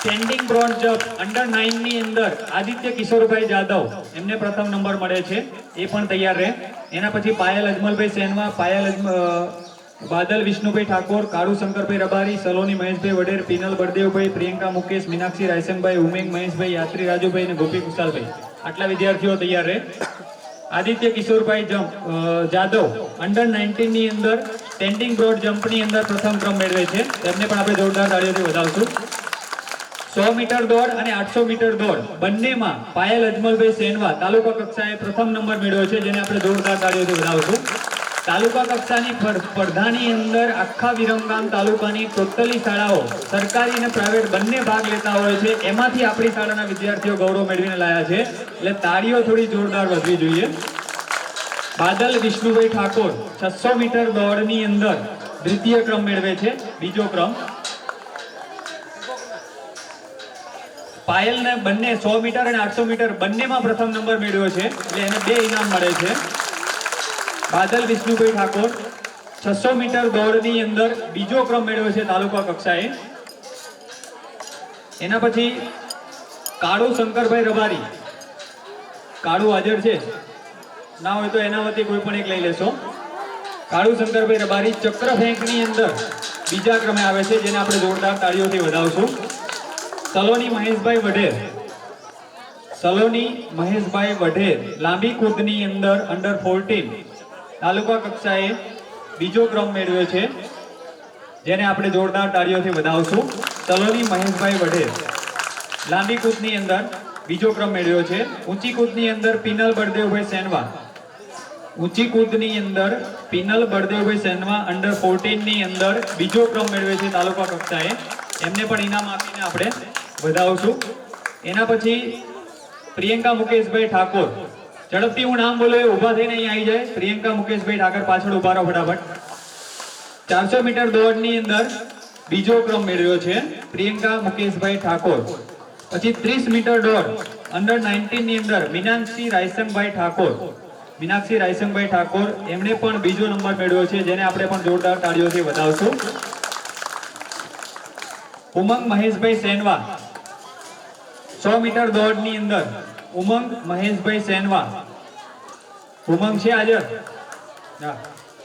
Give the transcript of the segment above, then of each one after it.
Standing bronze jump under 9 ની અંદર આદિત્ય કિશોરભાઈ જાદવ એમને પ્રથમ નંબર મળે છે, એ પણ તૈયાર રહે. એના પછી પાયલ અજમલભાઈ સેનવા, બાદલ વિષ્ણુભાઈ ઠાકોર, કાળુ શંકરભાઈ રબારી, સલોની મહેશભાઈ વડેર, પિનલ બળદેવભાઈ, પ્રિયંકા મુકેશ, મીનાક્ષી રાયસનભાઈ, ઉમેંગ મહેશભાઈ, યાત્રી રાજુભાઈ અને ગોપી કુશાલભાઈ, આટલા વિદ્યાર્થીઓ તૈયાર રહે. આદિત્ય કિશોરભાઈ જાદવ અંડર 19 ની અંદર સ્ટેન્ડિંગ બ્રોડ જમ્પની અંદર પ્રથમ ક્રમ મેળવે છે, તેમને પણ આપણે જોરદાર તાળીઓથી વધાવશું. 100 મીટર દોડ અને 800 મીટર દોડ બંનેમાં પાયલ અજમલભાઈ સેનવા તાલુકા કક્ષાએ પ્રથમ નંબર મેળવ્યો છે, જેને આપણે જોરદાર તાળીઓથી વધાવશું. તાલુકા કક્ષાની સ્પર્ધાની અંદર આખા વિરમગામ તાલુકાની ટોટલી શાળાઓ સરકારી અને પ્રાઇવેટ બંને ભાગ લેતા હોય છે, એમાંથી આપણી શાળાના વિદ્યાર્થીઓ ગૌરવ મેળવીને લાયા છે, એટલે તાળીઓ થોડી જોરદાર વધવી જોઈએ. બાદલ વિષ્ણુભાઈ ઠાકોર 600 મીટર દોડની અંદર દ્વિતીય ક્રમ મેળવે છે, બીજો ક્રમ. પાયલને બંને 100 મીટર અને 800 મીટર બંનેમાં પ્રથમ નંબર મેળવ્યો છે, એટલે એને 2 ઇનામ મળે છે. બાદલ વિષ્ણુભાઈ ઠાકોર 600 મીટર દોડની અંદર બીજો ક્રમ મેળવ્યો છે તાલુકા કક્ષાએ. એના પછી કાળુ શંકરભાઈ રબારી, કાળુ હાજર છે? ના હોય તો એના વતી કોઈ પણ એક લઈ લેશો. કાળુ શંકરભાઈ રબારી ચક્ર ફેંકની અંદર બીજા ક્રમે આવે છે, જેને આપણે જોરદાર તાળીઓથી વધાવશું. સલોની મહેશભાઈ વઢેર લાંબી કૂદની અંદર અંડર 14 તાલુકા કક્ષાએ બીજો ક્રમ મેળવ્યો છે, જેને આપણે જોરદાર તાળીઓથી વધાવશું. સલોની મહેશભાઈ વઢેર લાંબી કૂદની અંદર બીજો ક્રમ મેળવ્યો છે. ઊંચી કૂદની અંદર પિનલ બળદેવભાઈ સેનવા અંડર 14 ની અંદર બીજો ક્રમ મેળવ્યો છે તાલુકા કક્ષાએ, એમને પણ ઇનામ આપીને આપણે વધાવશું. એના પછી પ્રિયંકા મુકેશભાઈ ઠાકોર, ઝડપથી હું નામ બોલો ઉભા થઈને અહીં આવી જાય. પ્રિયંકા મુકેશભાઈ ઠાકોર પાછળ ઉભા રહો ફટાફટ. 400 મીટર દોડની અંદર બીજો ક્રમ મેળવ્યો છે પ્રિયંકા મુકેશભાઈ ઠાકોર. પછી 30 મીટર દોડ અંડર 19 ની અંદર મીનાક્ષી રાયસનભાઈ ઠાકોર એમણે પણ બીજો નંબર મેળવ્યો છે, જેને આપણે પણ જોરદાર તાળીઓથી વધાવશું. ઉમંગ મહેશભાઈ સેનવા 100 મીટર દોડની અંદર ઉમંગ મહેશભાઈ સેનવા, ઉમંગ છે હાજર?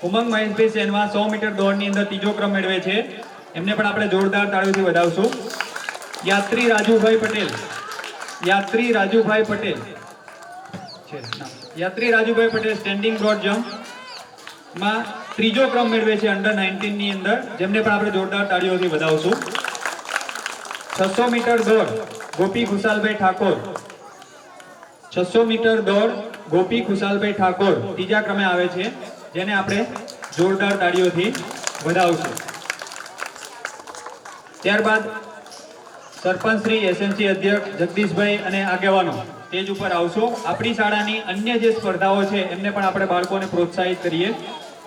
ઉમંગ મહેશભાઈ સેનવા 100 મીટર દોડની અંદર ત્રીજો ક્રમ મેળવે છે, એમને પણ આપણે જોરદાર તાળીઓથી વધાવશું. યાત્રી રાજુભાઈ પટેલ સ્ટેન્ડિંગ બ્રોડ જમ્પમાં ત્રીજો ક્રમ મેળવે છે અંડર 19 ની અંદર, જેમને પણ આપણે જોરદાર તાળીઓથી વધાવશું. 600 મીટર દોડ ગોપી ખુશાલભાઈ ઠાકોર ત્રીજા ક્રમે આવે છે, જેને આપણે જોરદાર તાળીઓથી વધાવશું. ત્યારબાદ સરપંચ શ્રી એસએમસી અધ્યક્ષ જગદીશભાઈ અને આગેવાનો સ્ટેજ ઉપર આવશો. આપણી શાળાની અન્ય જે સ્પર્ધાઓ છે એમને પણ આપણે બાળકોને પ્રોત્સાહિત કરીએ.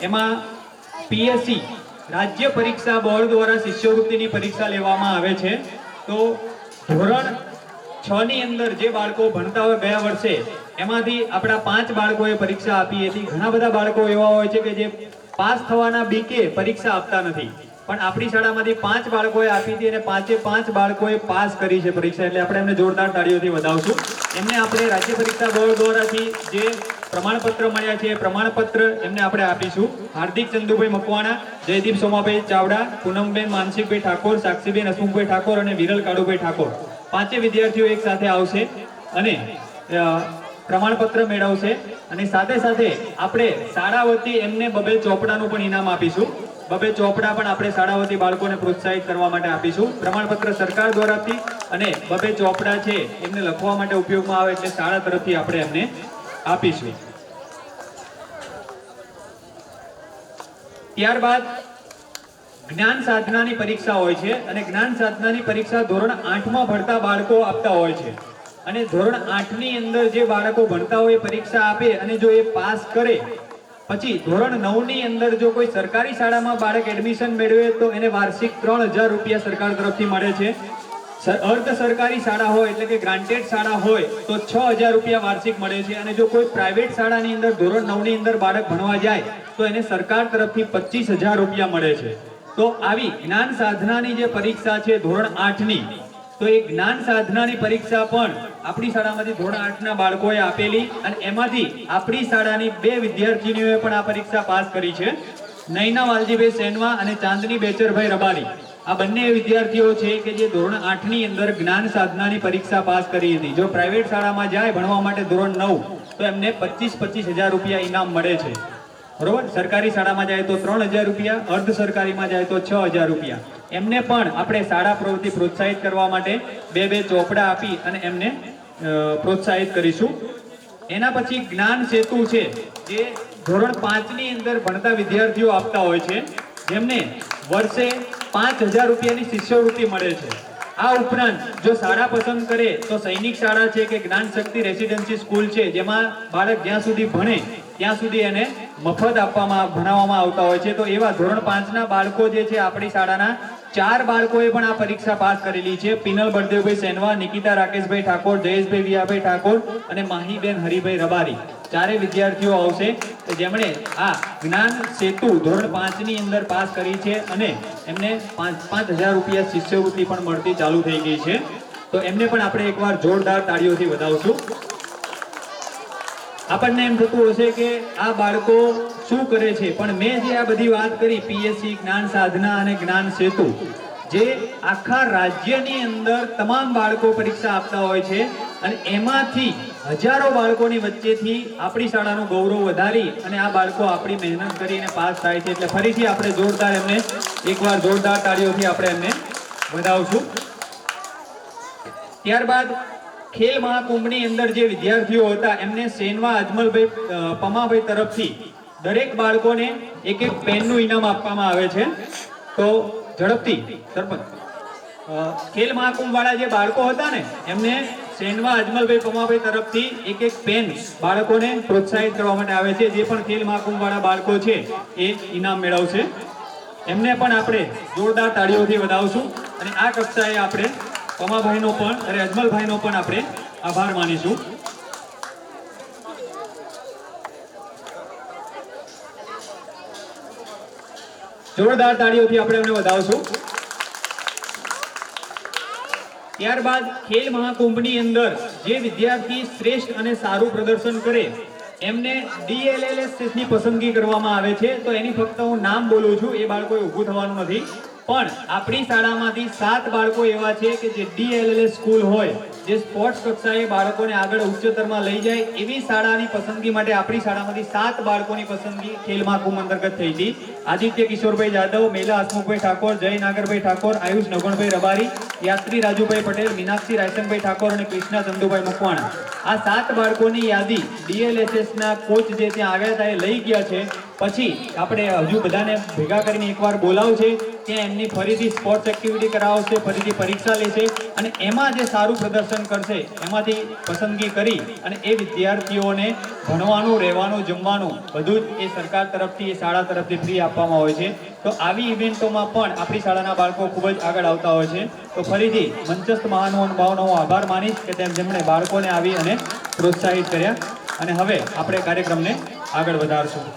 એમાં પીએસસી રાજ્ય પરીક્ષા બોર્ડ દ્વારા શિષ્યવૃત્તિની પરીક્ષા લેવામાં આવે છે. તો ધોરણ 6 ની અંદર જે બાળકો ભણતા હોય ગયા વર્ષે, એમાંથી આપણા 5 બાળકોએ પરીક્ષા આપી હતી. ઘણા બધા બાળકો એવા હોય છે કે જે પાસ થવાના બીકે પરીક્ષા આપતા નથી, પણ આપણી શાળામાંથી 5 બાળકોએ આપી હતી અને 5 બાળકોએ પાસ કરી છે પરીક્ષા, એટલે આપણે એમને જોરદાર તાળીઓથી વધાવશું. એમને આપણે રાજ્ય પરીક્ષા બોર્ડ દ્વારાથી જે પ્રમાણપત્ર મળ્યા છે એ પ્રમાણપત્ર એમને આપણે આપીશું. હાર્દિક ચંદુભાઈ મકવાણા, જયદીપ સોમાભાઈ ચાવડા, પૂનમબેન માનસિકભાઈ ઠાકોર, સાક્ષીબેન હસમુખભાઈ ઠાકોર અને વિરલ કાળુભાઈ ઠાકોર, 5 વિદ્યાર્થીઓ એક સાથે આવશે અને પ્રમાણપત્ર મેળવશે. અને સાથે સાથે આપણે શાળા વતી એમને 2 ચોપડાનું પણ ઇનામ આપીશું. 2 ચોપડા પણ આપણે શાળા વતી બાળકોને પ્રોત્સાહિત કરવા માટે આપીશું. પ્રમાણપત્ર સરકાર દ્વારાથી અને 2 ચોપડા છે એમને લખવા માટે ઉપયોગમાં આવે, એટલે શાળા તરફથી આપણે એમને આપીશું. ત્યારબાદ જ્ઞાન સાધનાની પરીક્ષા હોય છે, અને જ્ઞાન સાધનાની પરીક્ષા ધોરણ 8 માં ભણતા બાળકો આપતા હોય છે. અને ધોરણ 8 ની અંદર જે બાળકો ભણતા હોય પરીક્ષા આપે અને જો એ પાસ કરે, પછી ધોરણ 9 ની અંદર જો કોઈ સરકારી શાળામાં બાળક એડમિશન મેળવે તો એને વાર્ષિક 3000 રૂપિયા સરકાર તરફથી મળે છે. અર્ધ સરકારી શાળા હોય એટલે કે ગ્રાન્ટેડ શાળા હોય તો 6000 રૂપિયા વાર્ષિક મળે છે. અને જો કોઈ પ્રાઇવેટ શાળાની અંદર ધોરણ 9 ની અંદર બાળક ભણવા જાય તો એને સરકાર તરફથી 25000 રૂપિયા મળે છે. તો આવી જ્ઞાન સાધનાની જે પરીક્ષા છે ધોરણ 8 ની, તો એ જ્ઞાન સાધનાની પરીક્ષા પણ આપણી શાળામાંથી ધોરણ 8ના બાળકોએ આપેલી અને એમાંથી આપણી શાળાની 2 વિદ્યાર્થીનીઓએ પણ આ પરીક્ષા પાસ કરી છે. નૈના વાલજીભાઈ સેનવા અને ચાંદની બેચરભાઈ રબારી. આ બંને વિદ્યાર્થીઓ છે કે જે ધોરણ 8ની અંદર જ્ઞાન સાધનાની પરીક્ષા પાસ કરી હતી. જો પ્રાઇવેટ શાળામાં જાય ભણવા માટે ધોરણ 9 તો એમને 25 હજાર રૂપિયા ઇનામ મળે છે. બરોબર. સરકારી શાળામાં જાય તો 3000 રૂપિયા, અર્ધ સરકારીમાં જાય તો 6000 રૂપિયા. એમને પણ આપણે શાળા પ્રવૃત્તિ પ્રોત્સાહિત કરવા માટે 2 ચોપડા આપી અને એમને પ્રોત્સાહિત કરીશું. એના પછી જ્ઞાન સેતુ છે જે ધોરણ 5ની અંદર ભણતા વિદ્યાર્થીઓ આપતા હોય છે, જેમને વર્ષે 5000 રૂપિયાની શિષ્યવૃત્તિ મળે છે. આ ઉપરાંત જો શાળા પસંદ કરે તો સૈનિક શાળા છે કે જ્ઞાન શક્તિ રેસિડેન્સી સ્કૂલ છે, જેમાં બાળક જ્યાં સુધી ભણે ત્યાં સુધી એને મફત ભણાવવામાં આવતા હોય છે. તો એવા ધોરણ 5ના બાળકો જે છે આપણી શાળાના 4 બાળકોએ પણ આ પરીક્ષા પાસ કરેલી છે. પિનલ બળદેવભાઈ સેનવા, નિકિતા રાકેશભાઈ ઠાકોર, જયેશભાઈ વિયાભાઈ ઠાકોર અને માહીબેન હરિભાઈ રબારી. 4 વિદ્યાર્થીઓ આવશે કે જેમણે આ જ્ઞાન સેતુ ધોરણ 5ની અંદર પાસ કરી છે અને એમને 5,000 રૂપિયા શિષ્યવૃત્તિ પણ મળતી ચાલુ થઈ ગઈ છે. તો એમને પણ આપણે એકવાર જોરદાર તાળીઓથી વધાવશું. આપણને એમ થતું હશે કે આ બાળકો શું કરે છે, પણ મેં જે આ બધી વાત કરી પીએસસી, જ્ઞાન સાધના અને જ્ઞાન સેતુ, જે આખા રાજ્યની અંદર તમામ બાળકો પરીક્ષા આપતા હોય છે અને એમાંથી હજારો બાળકોની વચ્ચેથી આપણી શાળાનું ગૌરવ વધારી અને આ બાળકો આપણી મહેનત કરીને પાસ થાય છે. એટલે ફરીથી આપણે જોરદાર એમને એકવાર જોરદાર તાળીઓથી આપણે એમને વધાવશું. ત્યારબાદ ખેલ મહાકુંભની અંદર જે વિદ્યાર્થીઓ હતા એમને સેનવા અજમલભાઈ પમાભાઈ તરફથી દરેક બાળકોને એક પેનનું ઇનામ આપવામાં આવે છે. તો ઝડપથી સરપંચ, ખેલ મહાકુંભ વાળા જે બાળકો હતા ને એમને સેનવા અજમલભાઈ પમાભાઈ તરફથી એક પેન બાળકોને પ્રોત્સાહિત કરવા માટે આવે છે. જે પણ ખેલ મહાકુંભ વાળા બાળકો છે એ ઇનામ મેળવશે. એમને પણ આપણે જોરદાર તાળીઓથી વધાવશું અને આ કક્ષાએ આપણે પમાભાઈનો પણ અને અજમલભાઈનો પણ આપણે આભાર માનીશું. જોરદાર તાળીઓથી આપણે એમને વધાવશું. ત્યારબાદ ખેલ મહાકુંભની અંદર જે વિદ્યાર્થી શ્રેષ્ઠ અને સારું પ્રદર્શન કરે એમને DLLS ની પસંદગી કરવામાં આવે છે. તો એની ફક્ત હું નામ બોલું છું, એ બાળકોએ ઊભું થવાનું નથી. પણ આપણી શાળામાંથી 7 બાળકો એવા છે કે જે DLLS સ્કૂલ હોય, જે સ્પોર્ટ્સ કક્ષાએ બાળકોને આગળ ઉચ્ચતરમાં લઈ જાય એવી શાળાની પસંદગી માટે આપણી શાળામાંથી 7 બાળકોની પસંદગી ખેલ મહાકુંભ અંતર્ગત થઈ હતી. આદિત્ય કિશોરભાઈ જાદવ, મેલા હસમુખભાઈ ઠાકોર, જય નાગરભાઈ ઠાકોર, આયુષ નગણભાઈ રબારી, યાત્રી રાજુભાઈ પટેલ, મીનાક્ષી રાયસનભાઈ ઠાકોર અને કૃષ્ણા ચંદુભાઈ મકવાણા. આ 7 બાળકોની યાદી DLSS ના કોચ જે ત્યાં આવ્યા હતા એ લઈ ગયા છે. પછી આપણે હજુ બધાને ભેગા કરીને એકવાર બોલાવશે, ત્યાં એમની ફરીથી સ્પોર્ટ્સ એક્ટિવિટી કરાવશે, ફરીથી પરીક્ષા લેશે અને એમાં જે સારું પ્રદર્શન કરશે એમાંથી પસંદગી કરી અને એ વિદ્યાર્થીઓને ભણવાનું, રહેવાનું, જમવાનું બધું જ એ સરકાર તરફથી, એ શાળા તરફથી ફ્રી આપવામાં હોય છે. તો આવી ઇવેન્ટોમાં પણ આપણી શાળાના બાળકો ખૂબ જ આગળ આવતા હોય છે. તો ફરીથી મંચસ્થ મહાનુભાવોનો હું આભાર માનીશ કે જેમણે બાળકોને આવી અને પ્રોત્સાહિત કર્યા. અને હવે આપણે કાર્યક્રમને આગળ વધારશું.